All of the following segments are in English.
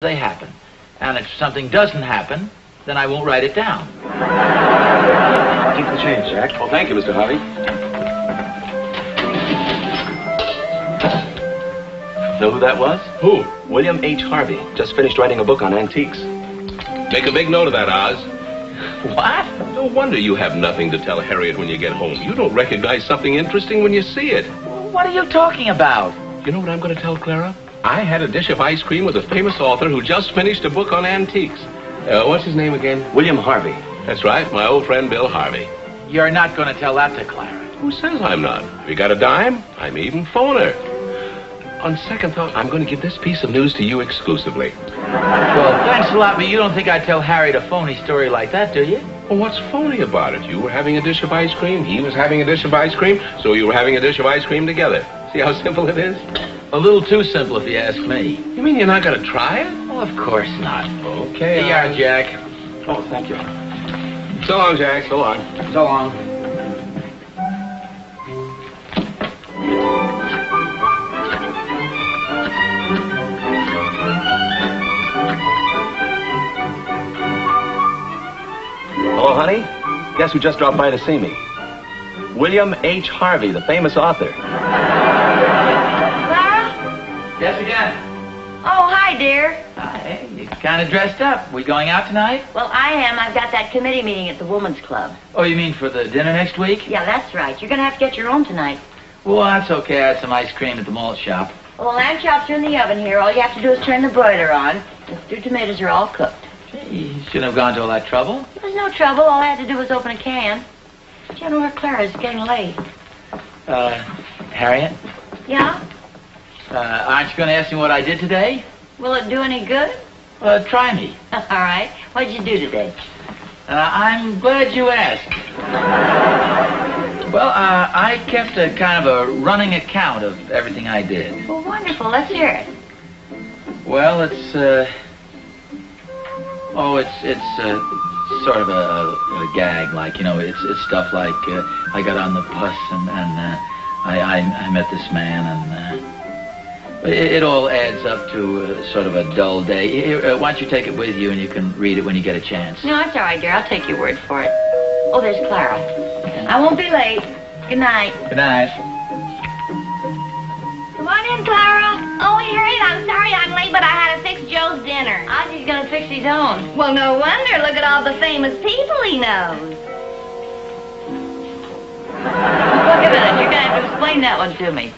they happen. And if something doesn't happen, then I won't write it down. Keep the change, Jack. Well, thank you, Mr. Harvey. Know who that was? Who? William H. Harvey. Just finished writing a book on antiques. Make a big note of that, Oz. What? No wonder you have nothing to tell Harriet when you get home. You don't recognize something interesting when you see it. What are you talking about? You know what I'm going to tell Clara? I had a dish of ice cream with a famous author who just finished a book on antiques. What's his name again? William Harvey. That's right, my old friend Bill Harvey. You're not going to tell that to Clara. Who says I'm not? If you got a dime, I may even phone her. On second thought, I'm going to give this piece of news to you exclusively. Well, thanks a lot, but you don't think I'd tell Harriet a phony story like that, do you? Well, what's phony about it? You were having a dish of ice cream, he was having a dish of ice cream, so you were having a dish of ice cream together. See how simple it is? A little too simple, if you ask me. You mean you're not going to try it? Well, of course not. Okay. Here you are, Jack. Oh, thank you. So long, Jack. So long. So long. Hello, honey. Guess who just dropped by to see me? William H. Harvey, the famous author. Clara? Yes, again. Oh, hi, dear. Hey, you kind of dressed up. We going out tonight? Well, I am. I've got that committee meeting at the Woman's Club. Oh, you mean for the dinner next week? Yeah, that's right. You're going to have to get your own tonight. Well, that's okay. I had some ice cream at the malt shop. Well, lamb chops are in the oven here. All you have to do is turn the broiler on. The stewed tomatoes are all cooked. Gee, you shouldn't have gone to all that trouble. It was no trouble. All I had to do was open a can. Do you know where Clara is? It's getting late. Harriet? Yeah? Aren't you going to ask me what I did today? Will it do any good? Try me. All right. What did you do today? I'm glad you asked. Well, I kept a kind of a running account of everything I did. Well, wonderful. Let's hear it. Well, it's sort of a gag, like, you know, it's stuff like, I got on the bus and I met this man and, it all adds up to sort of a dull day. Here, why don't you take it with you and you can read it when you get a chance. No, it's all right, dear. I'll take your word for it. Oh, there's Clara. I won't be late. Good night. Good night. Come on in, Clara. Oh, Harriet, I'm sorry I'm late, but I had to fix Joe's dinner. Ozzie's going to fix his own. Well, no wonder. Look at all the famous people he knows. Look a minute. You're going to have to explain that one to me.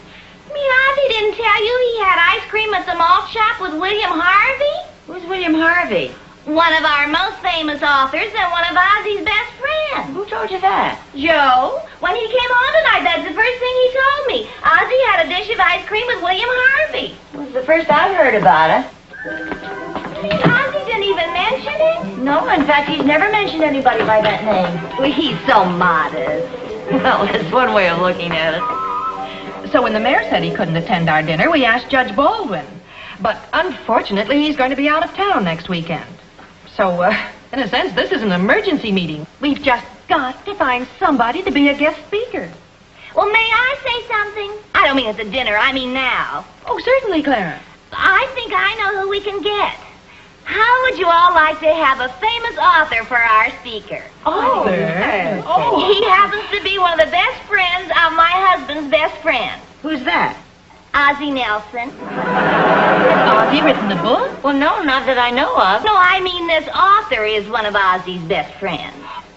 You mean Ozzie didn't tell you he had ice cream at the malt shop with William Harvey? Who's William Harvey? One of our most famous authors and one of Ozzie's best friends. Who told you that? Joe, when he came home tonight, that's the first thing he told me. Ozzie had a dish of ice cream with William Harvey. It was the first I've heard about it. Ozzie didn't even mention it? No, in fact, he's never mentioned anybody by that name. Well, he's so modest. Well, that's one way of looking at it. So when the mayor said he couldn't attend our dinner, we asked Judge Baldwin. But unfortunately, he's going to be out of town next weekend. So, in a sense, this is an emergency meeting. We've just got to find somebody to be a guest speaker. Well, may I say something? I don't mean at the dinner, I mean now. Oh, certainly, Clara. I think I know who we can get. How would you all like to have a famous author for our speaker? Author? Yes. Oh. He happens to be one of the best friends of my husband's best friend, Who's that? Ozzie Nelson. Has Ozzie written the book? Well, no, not that I know of. No, I mean this author is one of Ozzie's best friends.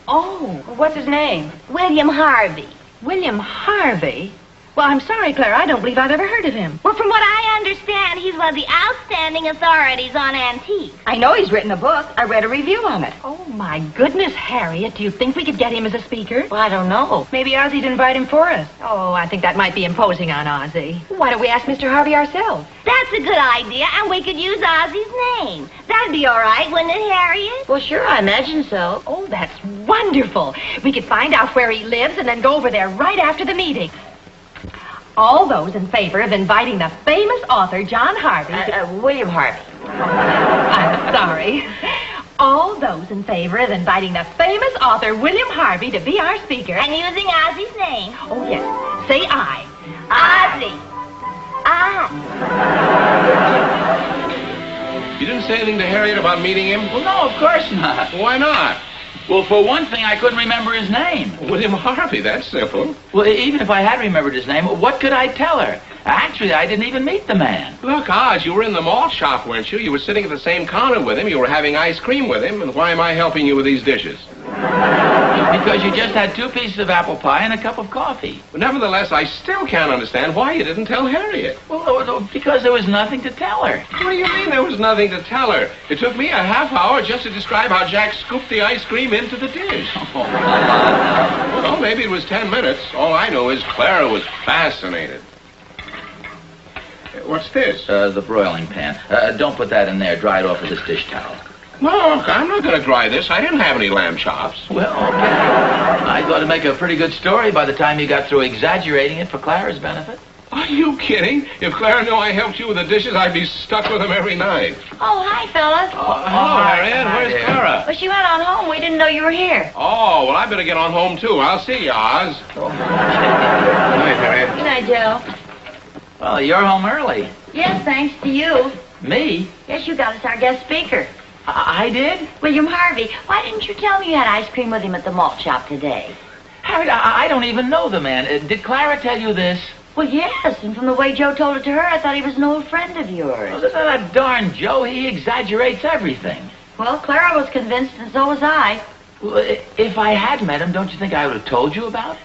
Oh, what's his name? William Harvey. William Harvey? Well, I'm sorry, Clara, I don't believe I've ever heard of him. Well, from what I understand, he's one of the outstanding authorities on antiques. I know he's written a book. I read a review on it. Oh, my goodness, Harriet, do you think we could get him as a speaker? Well, I don't know. Maybe Ozzie'd invite him for us. Oh, I think that might be imposing on Ozzie. Why don't we ask Mr. Harvey ourselves? That's a good idea, and we could use Ozzie's name. That'd be all right, wouldn't it, Harriet? Well, sure, I imagine so. Oh, that's wonderful. We could find out where he lives and then go over there right after the meeting. All those in favor of inviting the famous author, John Harvey... William Harvey. I'm sorry. All those in favor of inviting the famous author, William Harvey, to be our speaker... And using Ozzie's name. Oh, yes. Say aye. Ozzie. Aye. You didn't say anything to Harriet about meeting him? Well, no, of course not. Why not? Well, for one thing, I couldn't remember his name. William Harvey, that's simple. Well, even if I had remembered his name, what could I tell her? Actually, I didn't even meet the man. Look, Oz, you were in the malt shop, weren't you? You were sitting at the same counter with him. You were having ice cream with him. And why am I helping you with these dishes? Because you just had 2 pieces of apple pie and a cup of coffee. But nevertheless, I still can't understand why you didn't tell Harriet. Well, because there was nothing to tell her. What do you mean there was nothing to tell her? It took me a half hour just to describe how Jack scooped the ice cream into the dish. Well, maybe it was 10 minutes. All I know is Clara was fascinated. What's this? The broiling pan. Don't put that in there. Dry it off with this dish towel. Look, I'm not going to dry this. I didn't have any lamb chops. Well, okay. I thought it'd make a pretty good story by the time you got through exaggerating it for Clara's benefit. Are you kidding? If Clara knew I helped you with the dishes, I'd be stuck with them every night. Oh, hi, fellas. Hello, Harriet. Hi, Where's dear. Clara? Well, she went on home. We didn't know you were here. Oh, well, I better get on home, too. I'll see you, Oz. Good night, Harriet. Good night, Joe. Well, you're home early. Yes, thanks to you. Me? Yes, you got us our guest speaker. I did? William Harvey. Why didn't you tell me you had ice cream with him at the malt shop today? Harriet, I don't even know the man. Did Clara tell you this? Well, yes, and from the way Joe told it to her, I thought he was an old friend of yours. Well, that darn Joe, he exaggerates everything. Well, Clara was convinced, and so was I. Well, if I had met him, don't you think I would have told you about it?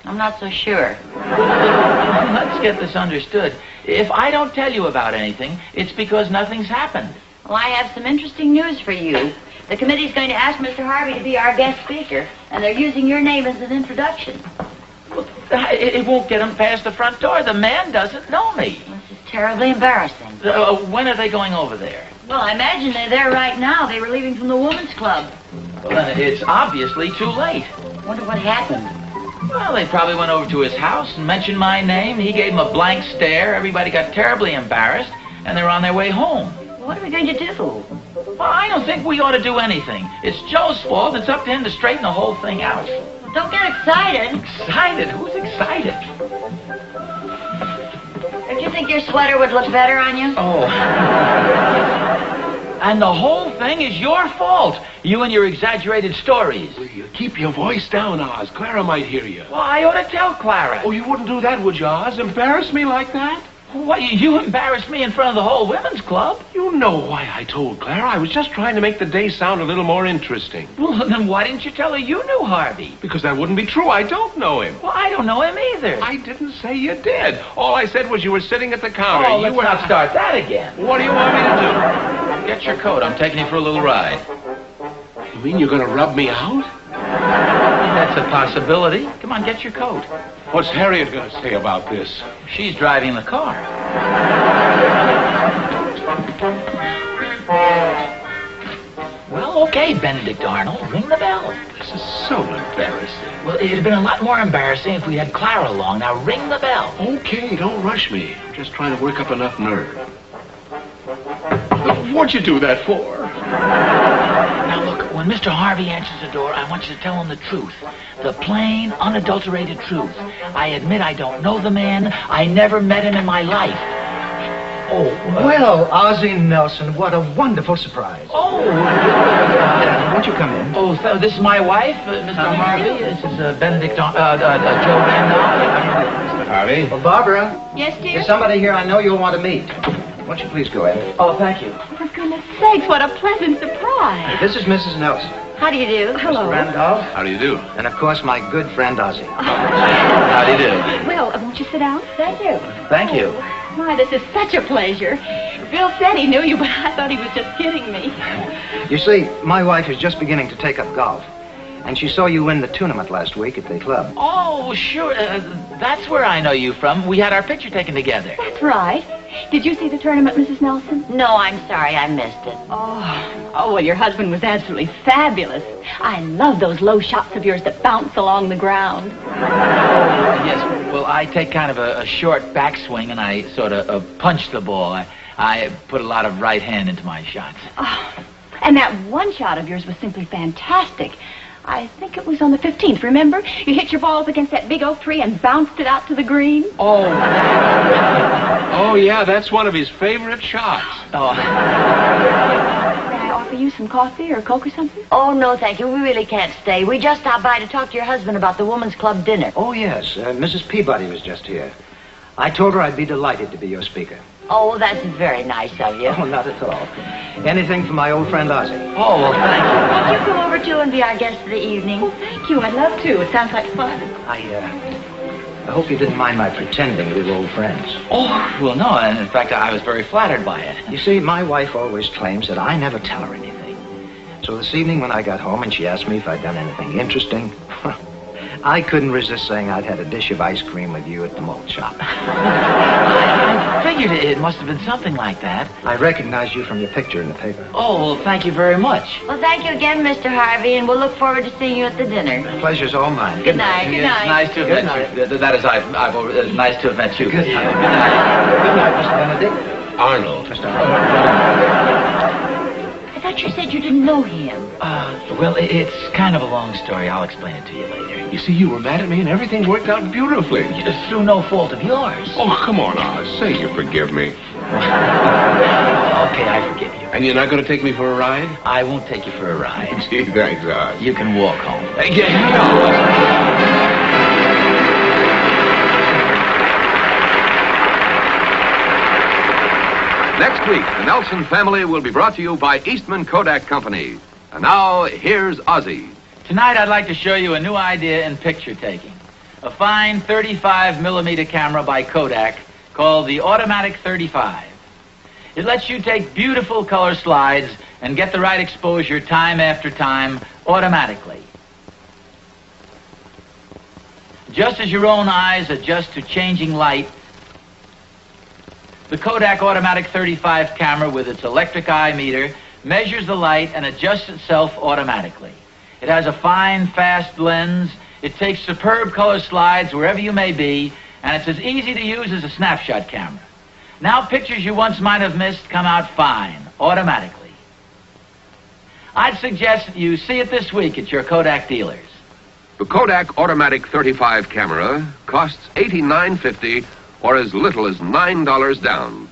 I'm not so sure. Let's get this understood. If I don't tell you about anything, it's because nothing's happened. Well, I have some interesting news for you. The committee's going to ask Mr. Harvey to be our guest speaker, and they're using your name as an introduction. Well, it won't get him past the front door. The man doesn't know me. This is terribly embarrassing. When are they going over there? Well, I imagine they're there right now. They were leaving from the women's club. Well, then it's obviously too late. Wonder what happened. Well, they probably went over to his house and mentioned my name. He gave him a blank stare. Everybody got terribly embarrassed, and they're on their way home. What are we going to do? Well, I don't think we ought to do anything. It's Joe's fault. It's up to him to straighten the whole thing out. Don't get excited. Excited? Who's excited? Don't you think your sweater would look better on you? Oh. And the whole thing is your fault. You and your exaggerated stories. Will you keep your voice down, Oz? Clara might hear you. Well, I ought to tell Clara. Oh, you wouldn't do that, would you, Oz? Embarrass me like that? What, you embarrassed me in front of the whole women's club? You know why I told Clara. I was just trying to make the day sound a little more interesting. Well, then why didn't you tell her you knew Harvey? Because that wouldn't be true. I don't know him. Well, I don't know him either. I didn't say you did. All I said was you were sitting at the counter. Oh, you let's were not start that again. What do you want me to Get your coat. I'm taking you for a little ride. do? You mean you're going to rub me out? That's a possibility. Come on, get your coat. What's Harriet going to say about this? She's driving the car. Well, okay, Benedict Arnold. Ring the bell. This is so embarrassing. Well, it'd have been a lot more embarrassing if we had Clara along. Now, ring the bell. Okay, don't rush me. I'm just trying to work up enough nerve. What'd you do that for? Now, look, when Mr. Harvey answers the door, I want you to tell him the truth. The plain, unadulterated truth. I admit I don't know the man. I never met him in my life. Oh, Well, Ozzie Nelson, what a wonderful surprise. Oh. Won't you come in? Oh, so this is my wife, Mr. Harvey. This is Benedict, Joe Van Dahl. Mr. Harvey? Well, Barbara, Yes, dear? there's somebody here I know you'll want to meet. Won't you please go in? Oh, thank you. For goodness sakes, what a pleasant surprise. This is Mrs. Nelson. How do you do? Mr. Randolph, How do you do? and of course my good friend Ozzie. How do you do? Well, won't you sit down? Thank you. Thank you. Why, this is such a pleasure. Bill said he knew you, but I thought he was just kidding me. You see, my wife is just beginning to take up golf, and she saw you win the tournament last week at the club. Oh, sure. That's where I know you from. We had our picture taken together. That's right. Did you see the tournament, Mrs. Nelson? No, I'm sorry. I missed it. Oh, well, your husband was absolutely fabulous. I love those low shots of yours that bounce along the ground. Yes, well, I take kind of a short backswing, and I sort of punch the ball. I put a lot of right hand into my shots. Oh, and that one shot of yours was simply fantastic. I think it was on the 15th, remember? You hit your balls against that big oak tree and bounced it out to the green. Oh. Oh, yeah, that's one of his favorite shots. Oh. May I offer you some coffee or Coke or something? Oh, no, thank you. We really can't stay. We just stopped by to talk to your husband about the Women's Club dinner. Oh, yes. Mrs. Peabody was just here. I told her I'd be delighted to be your speaker. Oh, that's very nice of you. Oh, not at all. Anything for my old friend Ozzie. Oh, well, thank you. Won't you come over, too, and be our guest for the evening? Oh, thank you. I'd love to. It sounds like fun. I hope you didn't mind my pretending we were old friends. Oh, well, no. And in fact, I was very flattered by it. You see, my wife always claims that I never tell her anything. So this evening when I got home and she asked me if I'd done anything interesting, I couldn't resist saying I'd had a dish of ice cream with you at the malt shop. I figured it must have been something like that. I recognized you from your picture in the paper. Oh, well, thank you very much. Well, thank you again, Mr. Harvey, and we'll look forward to seeing you at the dinner. The pleasure's all mine. Good night. Good night. It's nice to have met you. That is, it's nice to have met you. Good night. Good night, Mr. Benedict. Arnold. Mr. Arnold. I thought you said you didn't know him. Well, it's kind of a long story. I'll explain it to you later. You see, you were mad at me and everything worked out beautifully. It's through no fault of yours. Oh, come on, Oz. Say you forgive me. Okay, I forgive you. And you're not going to take me for a ride? I won't take you for a ride. Gee, thanks, Oz. You can walk home. Next week, the Nelson family will be brought to you by Eastman Kodak Company. And now, here's Ozzie. Tonight, I'd like to show you a new idea in picture taking. A fine 35mm camera by Kodak called the Automatic 35. It lets you take beautiful color slides and get the right exposure time after time automatically. Just as your own eyes adjust to changing light, the Kodak Automatic 35 camera with its electric eye meter measures the light and adjusts itself automatically. It has a fine, fast lens. It takes superb color slides wherever you may be, and it's as easy to use as a snapshot camera. Now pictures you once might have missed come out fine, automatically. I'd suggest that you see it this week at your Kodak dealers. The Kodak Automatic 35 camera costs $89.50 or as little as $9 down.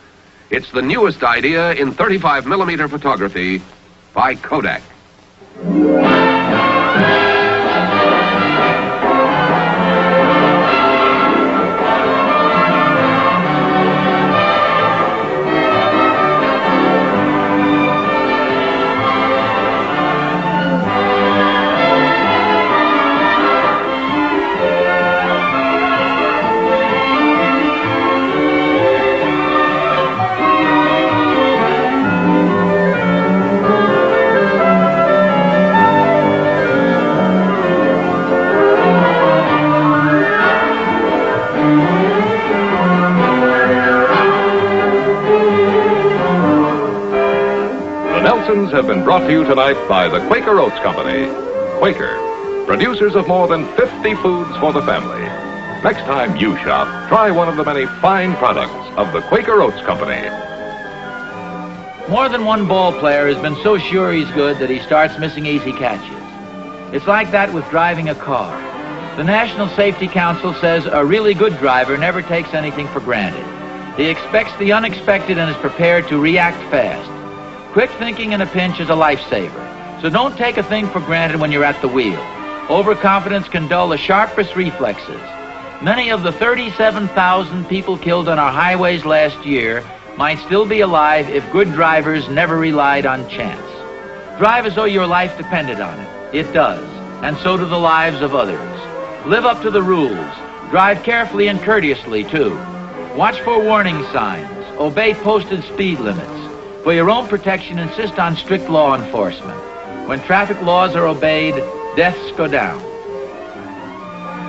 It's the newest idea in 35mm photography by Kodak. Nelsons have been brought to you tonight by the Quaker Oats Company. Quaker, producers of more than 50 foods for the family. Next time you shop, try one of the many fine products of the Quaker Oats Company. More than one ball player has been so sure he's good that he starts missing easy catches. It's like that with driving a car. The National Safety Council says a really good driver never takes anything for granted. He expects the unexpected and is prepared to react fast. Quick thinking in a pinch is a lifesaver, so don't take a thing for granted when you're at the wheel. Overconfidence can dull the sharpest reflexes. Many of the 37,000 people killed on our highways last year might still be alive if good drivers never relied on chance. Drive as though your life depended on it. It does, and so do the lives of others. Live up to the rules. Drive carefully and courteously, too. Watch for warning signs. Obey posted speed limits. For your own protection, insist on strict law enforcement. When traffic laws are obeyed, deaths go down.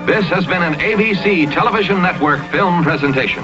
This has been an ABC Television Network film presentation.